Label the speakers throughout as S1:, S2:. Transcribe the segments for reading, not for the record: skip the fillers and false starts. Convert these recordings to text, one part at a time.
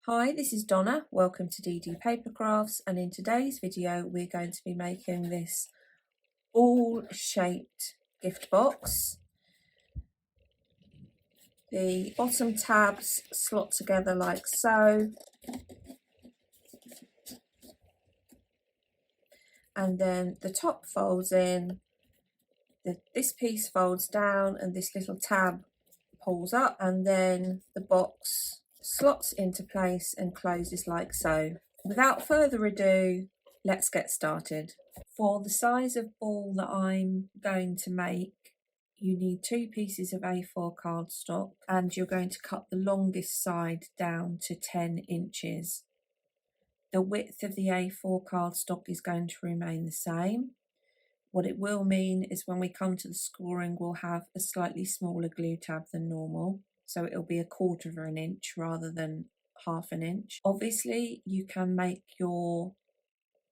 S1: Hi, this is Donna. Welcome to DD Paper Crafts, and in today's video we're going to be making this ball-shaped gift box. The bottom tabs slot together like so, and then the top folds in, this piece folds down and this little tab pulls up, and then the box slots into place and closes like so. Without further ado, let's get started. For the size of ball that I'm going to make, you need 2 pieces of A4 cardstock, and you're going to cut the longest side down to 10 inches. The width of the A4 cardstock is going to remain the same. What it will mean is when we come to the scoring, we'll have a slightly smaller glue tab than normal. So it'll be 1/4 of an inch rather than 1/2 an inch. Obviously, you can make your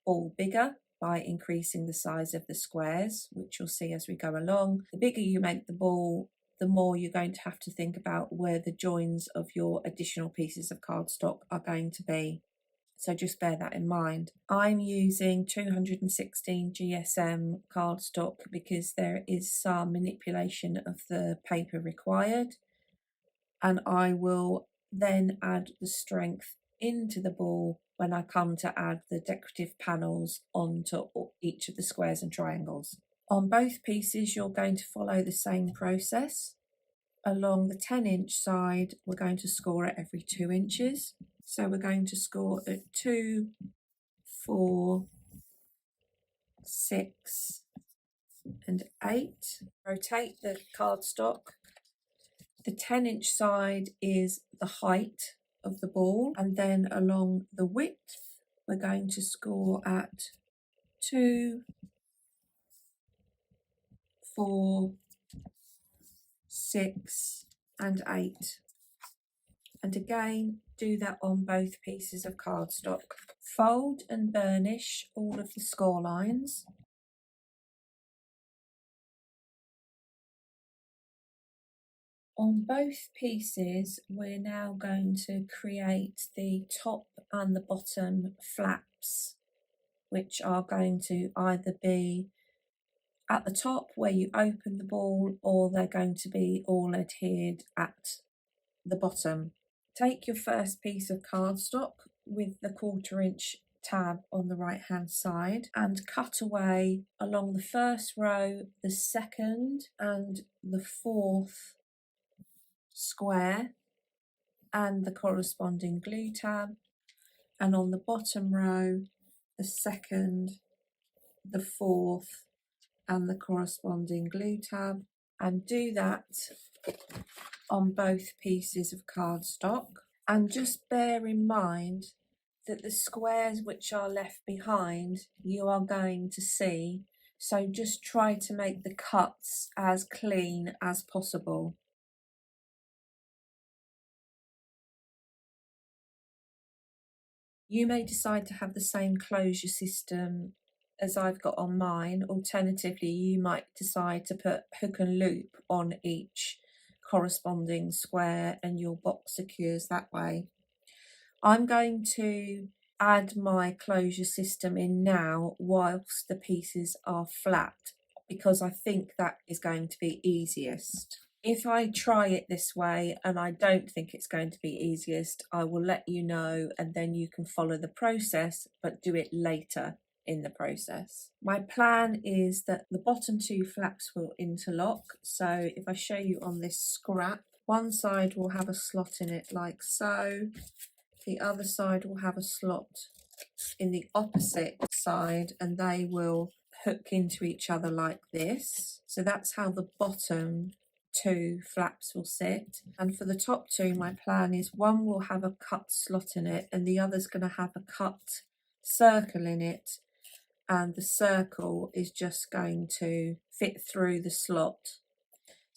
S1: ball bigger by increasing the size of the squares, which you'll see as we go along. The bigger you make the ball, the more you're going to have to think about where the joins of your additional pieces of cardstock are going to be. So just bear that in mind. I'm using 216 GSM cardstock because there is some manipulation of the paper required, and I will then add the strength into the ball when I come to add the decorative panels onto each of the squares and triangles. On both pieces, you're going to follow the same process. Along the 10-inch side, we're going to score at every 2 inches. So we're going to score at 2, 4, 6, and 8. Rotate the cardstock. The 10-inch side is the height of the ball, and then along the width, we're going to score at 2, 4, 6, and 8. And again, do that on both pieces of cardstock. Fold and burnish all of the score lines. On both pieces, we're now going to create the top and the bottom flaps, which are going to either be at the top where you open the ball, or they're going to be all adhered at the bottom. Take your first piece of cardstock with the 1/4 inch tab on the right hand side and cut away along the first row, the second and the fourth square and the corresponding glue tab, and on the bottom row, the second, the fourth and the corresponding glue tab, and do that on both pieces of cardstock. And just bear in mind that the squares which are left behind you are going to see, so just try to make the cuts as clean as possible. You may decide to have the same closure system as I've got on mine. Alternatively, you might decide to put hook and loop on each corresponding square and your box secures that way. I'm going to add my closure system in now whilst the pieces are flat, because I think that is going to be easiest. If I try it this way and I don't think it's going to be easiest, I will let you know, and then you can follow the process but do it later in the process. My plan is that the bottom 2 flaps will interlock. So if I show you on this scrap, one side will have a slot in it like so, the other side will have a slot in the opposite side, and they will hook into each other like this. So that's how the bottom 2 flaps will sit. And for the top 2, my plan is one will have a cut slot in it and the other's going to have a cut circle in it, and the circle is just going to fit through the slot.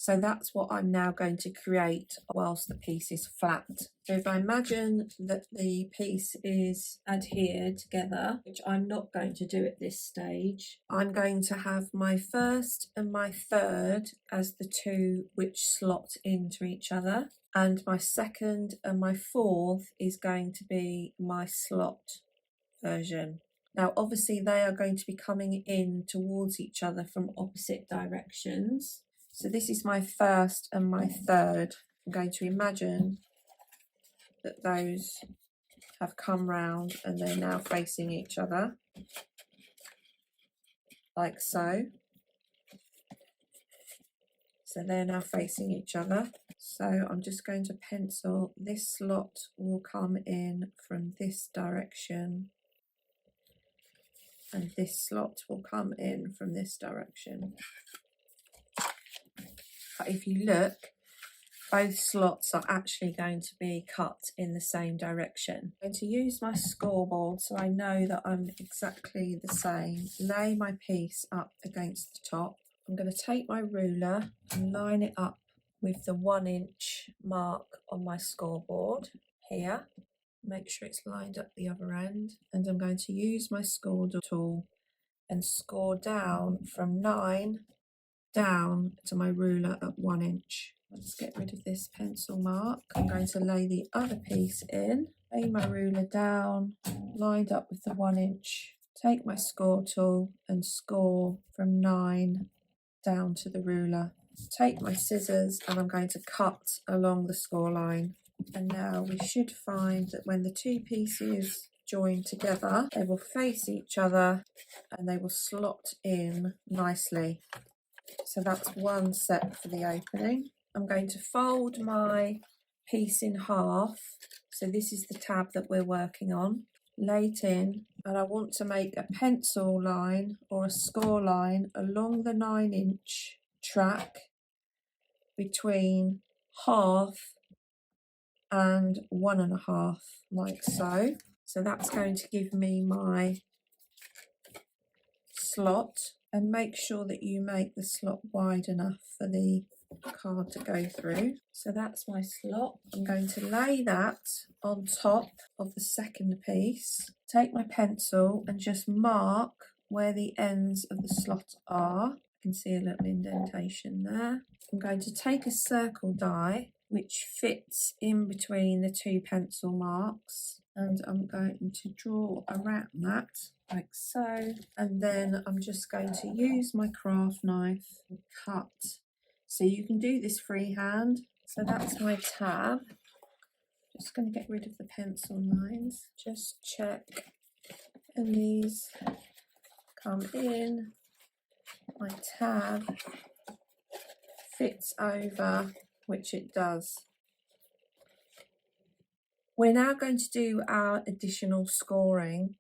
S1: So that's what I'm now going to create whilst the piece is flat. So if I imagine that the piece is adhered together, which I'm not going to do at this stage, I'm going to have my first and my third as the two which slot into each other. And my second and my fourth is going to be my slot version. Now, obviously, they are going to be coming in towards each other from opposite directions. So this is my first and my third. I'm going to imagine that those have come round and they're now facing each other, like so. So they're now facing each other. So I'm just going to pencil, this slot will come in from this direction, and this slot will come in from this direction. But if you look, both slots are actually going to be cut in the same direction. I'm going to use my scoreboard so I know that I'm exactly the same. Lay my piece up against the top. I'm going to take my ruler and line it up with the 1 inch mark on my scoreboard here. Make sure it's lined up the other end. And I'm going to use my score tool and score down from 9 down to my ruler at 1 inch. Let's get rid of this pencil mark. I'm going to lay the other piece in, lay my ruler down, lined up with the 1 inch, take my score tool and score from 9 down to the ruler. Take my scissors and I'm going to cut along the score line. And now we should find that when the two pieces join together, they will face each other and they will slot in nicely. So that's one set for the opening. I'm going to fold my piece in half. So this is the tab that we're working on. Lay it in, and I want to make a pencil line or a score line along the 9 inch track between half and 1.5, like so. So that's going to give me my slot, and make sure that you make the slot wide enough for the card to go through. So that's my slot. I'm going to lay that on top of the second piece. Take my pencil and just mark where the ends of the slot are. You can see a little indentation there. I'm going to take a circle die which fits in between the two pencil marks, and I'm going to draw around that like so, and then I'm just going to use my craft knife and cut. So you can do this freehand. So that's my tab. Just going to get rid of the pencil lines. Just check, and these come in. My tab fits over, which it does. We're now going to do our additional scoring,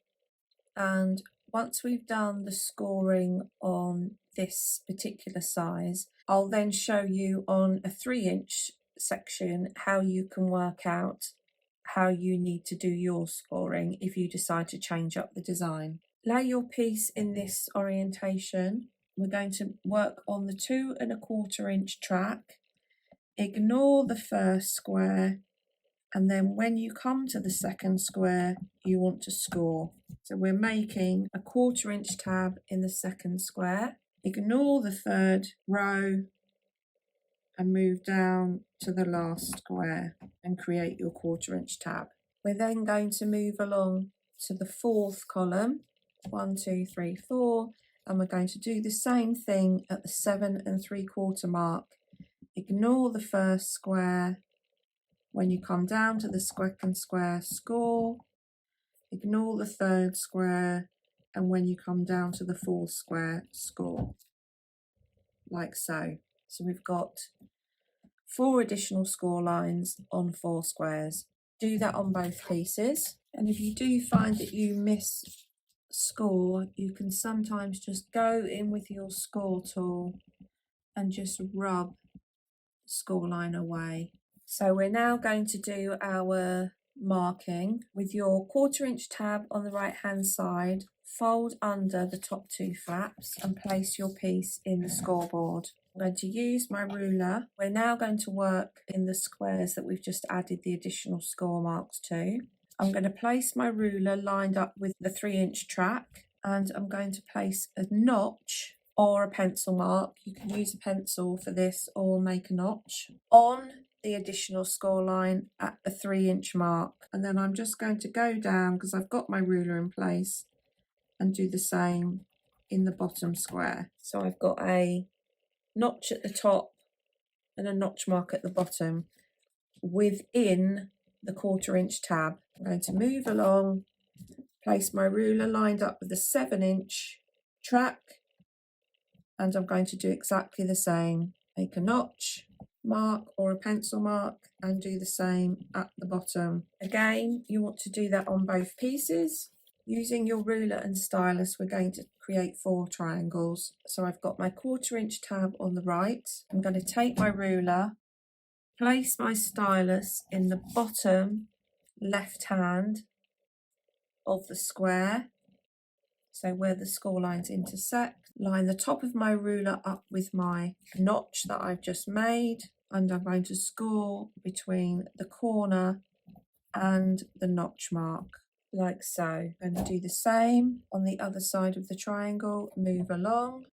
S1: and once we've done the scoring on this particular size, I'll then show you on a 3 inch section how you can work out how you need to do your scoring if you decide to change up the design. Lay your piece in this orientation. We're going to work on the 2.25 inch track. Ignore the first square, and then when you come to the second square, you want to score. So we're making a 1/4 inch tab in the second square. Ignore the third row and move down to the last square and create your 1/4 inch tab. We're then going to move along to the fourth column, 1, 2, 3, 4, and we're going to do the same thing at the 7 3/4 mark. Ignore the first square. When you come down to the second square, score. Ignore the third square, and when you come down to the fourth square, score. Like so. So we've got 4 additional score lines on 4 squares. Do that on both pieces. And if you do find that you miss score, you can sometimes just go in with your score tool and just rub the score line away. So we're now going to do our marking, with your 1/4 inch tab on the right hand side, fold under the top 2 flaps and place your piece in the scoreboard. I'm going to use my ruler. We're now going to work in the squares that we've just added the additional score marks to. I'm going to place my ruler lined up with the 3-inch track, and I'm going to place a notch or a pencil mark. You can use a pencil for this or make a notch on the additional score line at the 3-inch mark. And then I'm just going to go down, because I've got my ruler in place, and do the same in the bottom square. So I've got a notch at the top and a notch mark at the bottom within the 1/4 inch tab. I'm going to move along, place my ruler lined up with the 7-inch track, and I'm going to do exactly the same. Make a notch mark or a pencil mark and do the same at the bottom. Again, you want to do that on both pieces. Using your ruler and stylus, we're going to create 4 triangles. So I've got my 1/4 inch tab on the right. I'm going to take my ruler, place my stylus in the bottom left hand of the square, so where the score lines intersect. Line the top of my ruler up with my notch that I've just made, and I'm going to score between the corner and the notch mark, like so. I'm going to do the same on the other side of the triangle. Move along.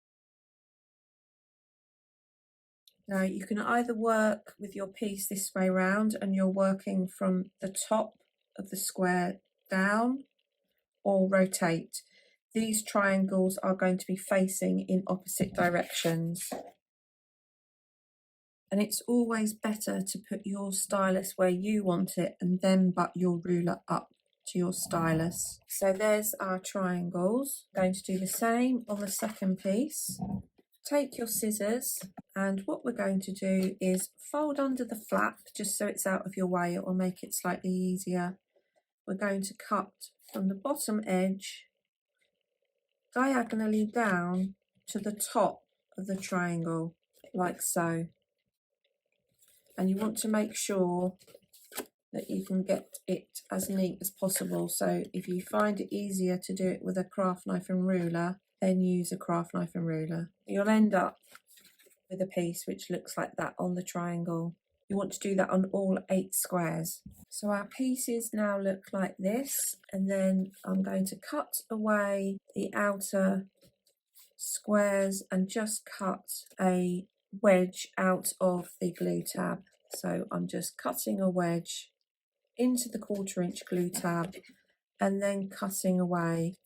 S1: Now you can either work with your piece this way round and you're working from the top of the square down, or rotate. These triangles are going to be facing in opposite directions. And it's always better to put your stylus where you want it and then butt your ruler up to your stylus. So there's our triangles. I'm going to do the same on the second piece. Take your scissors, and what we're going to do is fold under the flap just so it's out of your way. It will make it slightly easier. We're going to cut from the bottom edge diagonally down to the top of the triangle, like so. And you want to make sure that you can get it as neat as possible. So if you find it easier to do it with a craft knife and ruler, then use a craft knife and ruler. You'll end up with a piece which looks like that on the triangle. You want to do that on all 8 squares. So our pieces now look like this, and then I'm going to cut away the outer squares and just cut a wedge out of the glue tab. So I'm just cutting a wedge into the 1/4 inch glue tab and then cutting away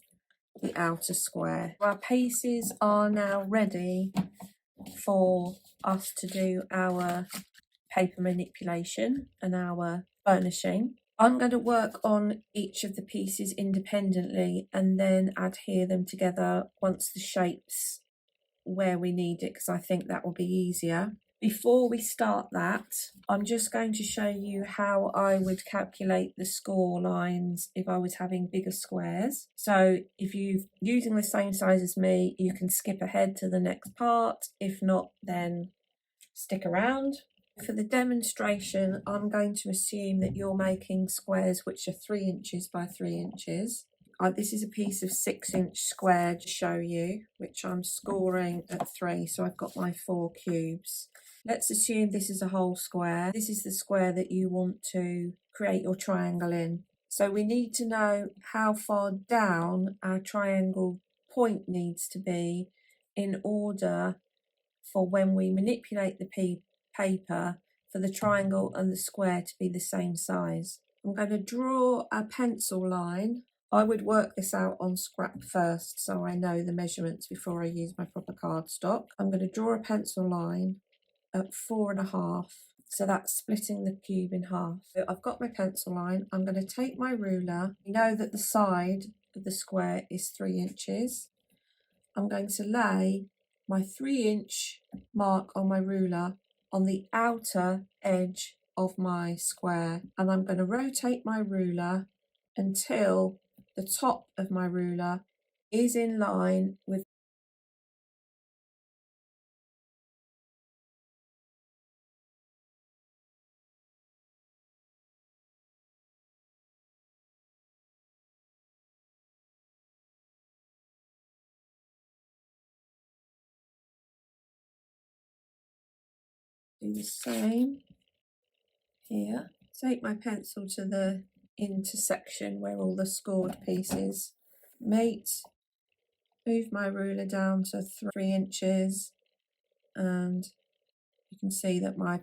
S1: the outer square. Our pieces are now ready for us to do our paper manipulation and our burnishing. I'm going to work on each of the pieces independently and then adhere them together once the shape's where we need it, because I think that will be easier. Before we start that, I'm just going to show you how I would calculate the score lines if I was having bigger squares. So if you're using the same size as me, you can skip ahead to the next part. If not, then stick around. For the demonstration, I'm going to assume that you're making squares which are 3 inches by 3 inches. This is a piece of 6-inch square to show you, which I'm scoring at 3, so I've got my 4 cubes. Let's assume this is a whole square. This is the square that you want to create your triangle in. So we need to know how far down our triangle point needs to be in order for when we manipulate the paper for the triangle and the square to be the same size. I'm going to draw a pencil line. I would work this out on scrap first so I know the measurements before I use my proper cardstock. I'm going to draw a pencil line at 4.5, so that's splitting the cube in half. So I've got my pencil line. I'm going to take my ruler. We know that the side of the square is 3 inches. I'm going to lay my 3-inch mark on my ruler on the outer edge of my square, and I'm going to rotate my ruler until the top of my ruler is in line with do the same here. Take my pencil to the intersection where all the scored pieces meet. Move my ruler down to 3 inches, and you can see that my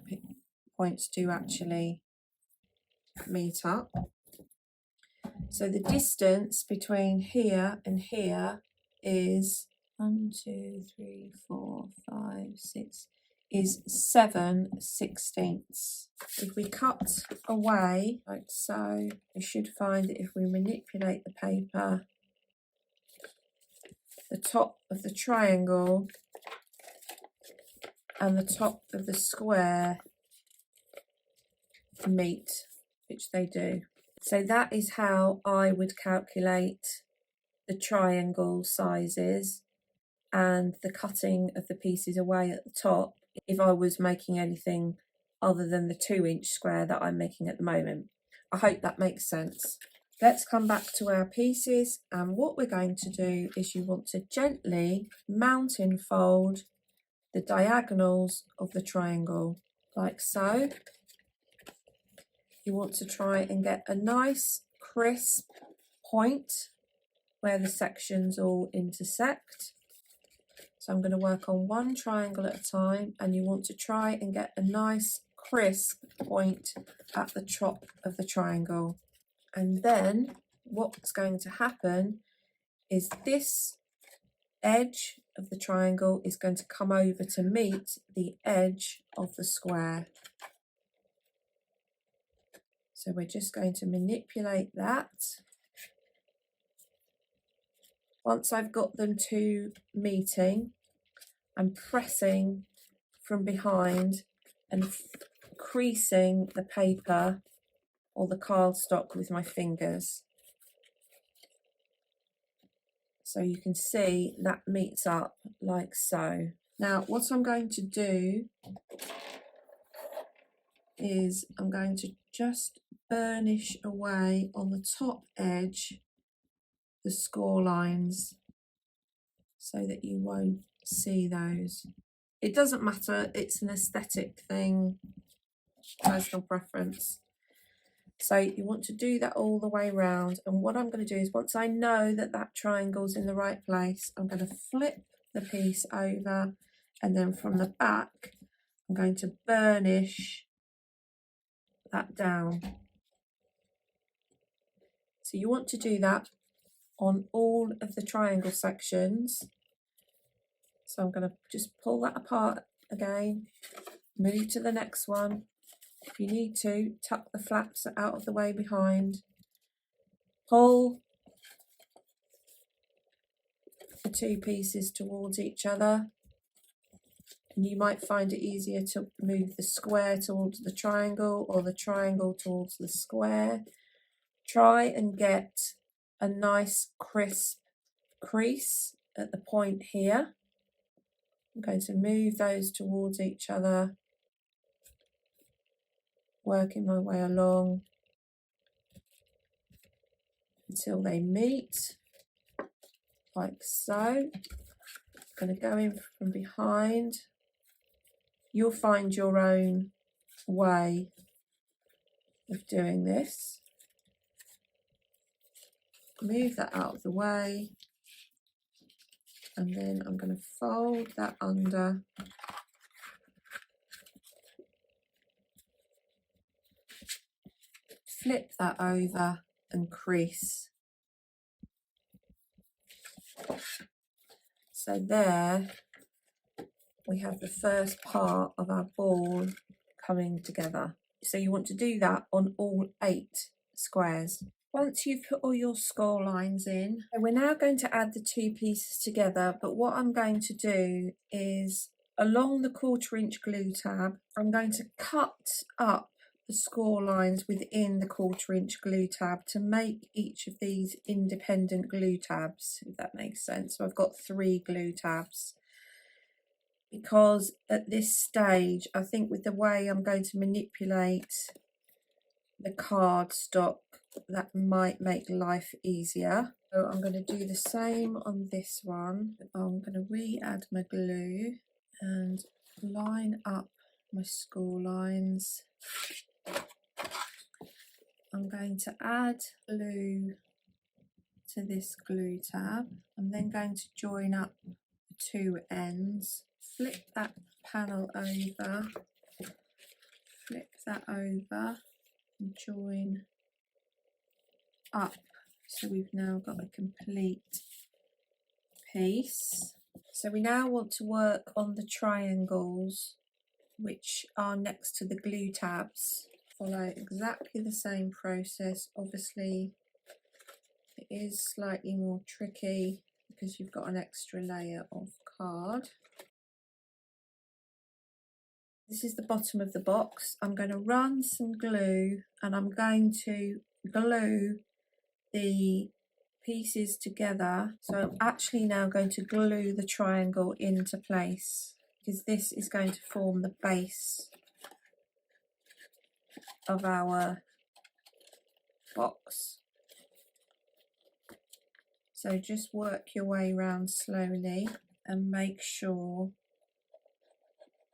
S1: points do actually meet up. So the distance between here and here is 1, 2, 3, 4, 5, 6, is 7/16. If we cut away like so, we should find that if we manipulate the paper, the top of the triangle and the top of the square meet, which they do. So that is how I would calculate the triangle sizes and the cutting of the pieces away at the top if I was making anything other than the 2-inch square that I'm making at the moment. I hope that makes sense. Let's come back to our pieces, and what we're going to do is you want to gently mountain fold the diagonals of the triangle like so. You want to try and get a nice crisp point where the sections all intersect. So I'm going to work on one triangle at a time, and you want to try and get a nice crisp point at the top of the triangle. And then what's going to happen is this edge of the triangle is going to come over to meet the edge of the square. So we're just going to manipulate that. Once I've got them two meeting, I'm pressing from behind and creasing the paper or the cardstock with my fingers. So you can see that meets up like so. Now what I'm going to do is I'm going to just burnish away on the top edge the score lines so that you won't see those. It doesn't matter, it's an aesthetic thing, personal preference. So you want to do that all the way around, and what I'm going to do is once I know that that triangle's in the right place, I'm going to flip the piece over, and then from the back I'm going to burnish that down. So you want to do that on all of the triangle sections. So I'm going to just pull that apart again, move to the next one. If you need to, tuck the flaps out of the way behind, pull the two pieces towards each other, and you might find it easier to move the square towards the triangle or the triangle towards the square. Try and get a nice crisp crease at the point here. I'm going to move those towards each other, working my way along until they meet, like so. I'm going to go in from behind. You'll find your own way of doing this. Move that out of the way, and then I'm going to fold that under, flip that over and crease. So there we have the first part of our ball coming together. So you want to do that on all 8 squares. Once you've put all your score lines in, we're now going to add the two pieces together, but what I'm going to do is along the 1/4 inch glue tab, I'm going to cut up the score lines within the 1/4 inch glue tab to make each of these independent glue tabs, if that makes sense. So I've got 3 glue tabs, because at this stage, I think with the way I'm going to manipulate the cardstock, that might make life easier. So I'm going to do the same on this one. I'm going to re-add my glue and line up my score lines. I'm going to add glue to this glue tab. I'm then going to join up the two ends, flip that panel over, flip that over and join up, so we've now got a complete piece. So we now want to work on the triangles which are next to the glue tabs. Follow exactly the same process. Obviously it is slightly more tricky because you've got an extra layer of card. This is the bottom of the box. I'm going to run some glue and I'm going to glue the pieces together. So I'm actually now going to glue the triangle into place because this is going to form the base of our box. So just work your way around slowly and make sure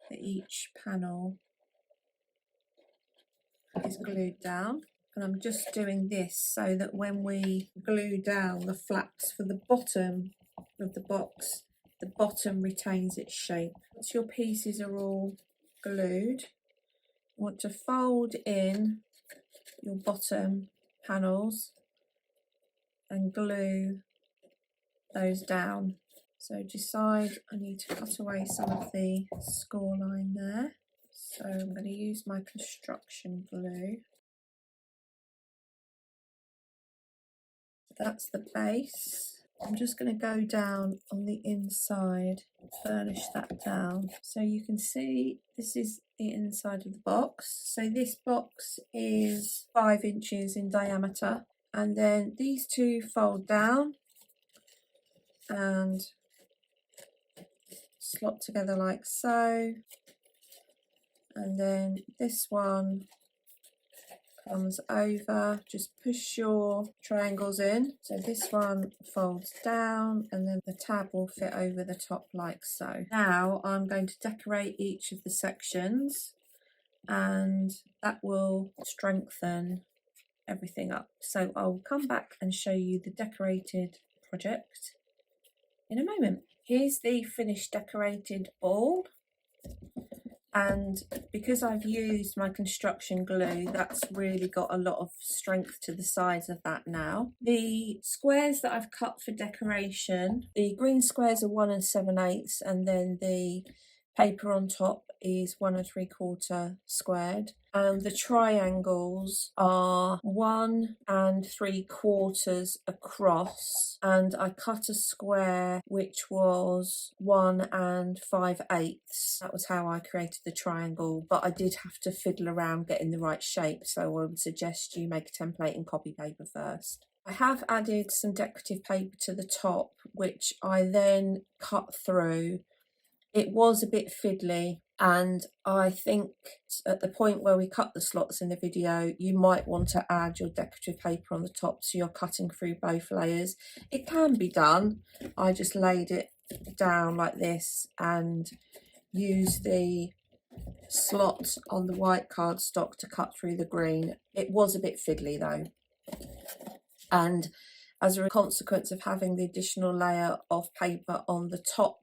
S1: that each panel is glued down. And I'm just doing this so that when we glue down the flaps for the bottom of the box, the bottom retains its shape. Once your pieces are all glued, you want to fold in your bottom panels and glue those down. So decide I need to cut away some of the score line there. So I'm going to use my construction glue. That's the base. I'm just going to go down on the inside, burnish that down. So you can see this is the inside of the box. So this box is 5 inches in diameter. And then these two fold down and slot together like so. And then this one comes over, just push your triangles in. So this one folds down and then the tab will fit over the top like so. Now I'm going to decorate each of the sections and that will strengthen everything up. So I'll come back and show you the decorated project in a moment. Here's the finished decorated ball. And because I've used my construction glue, that's really got a lot of strength to the sides of that now. The squares that I've cut for decoration, the green squares are 1 7/8 and then the paper on top is 1 3/4 squared. And the triangles are 1 3/4 across. And I cut a square which was 1 5/8. That was how I created the triangle, but I did have to fiddle around getting the right shape. So I would suggest you make a template in copy paper first. I have added some decorative paper to the top, which I then cut through. It was a bit fiddly, and I think at the point where we cut the slots in the video, you might want to add your decorative paper on the top so you're cutting through both layers. It can be done. I just laid it down like this and used the slot on the white cardstock to cut through the green. It was a bit fiddly though. And as a consequence of having the additional layer of paper on the top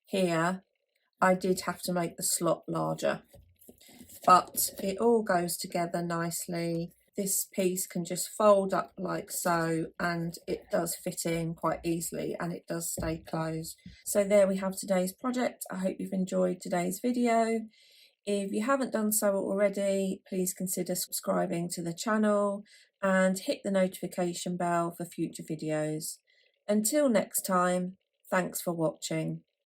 S1: here, I did have to make the slot larger, but it all goes together nicely. This piece can just fold up like so and it does fit in quite easily and it does stay closed. So there we have today's project. I hope you've enjoyed today's video. If you haven't done so already, please consider subscribing to the channel and hit the notification bell for future videos. Until next time, thanks for watching.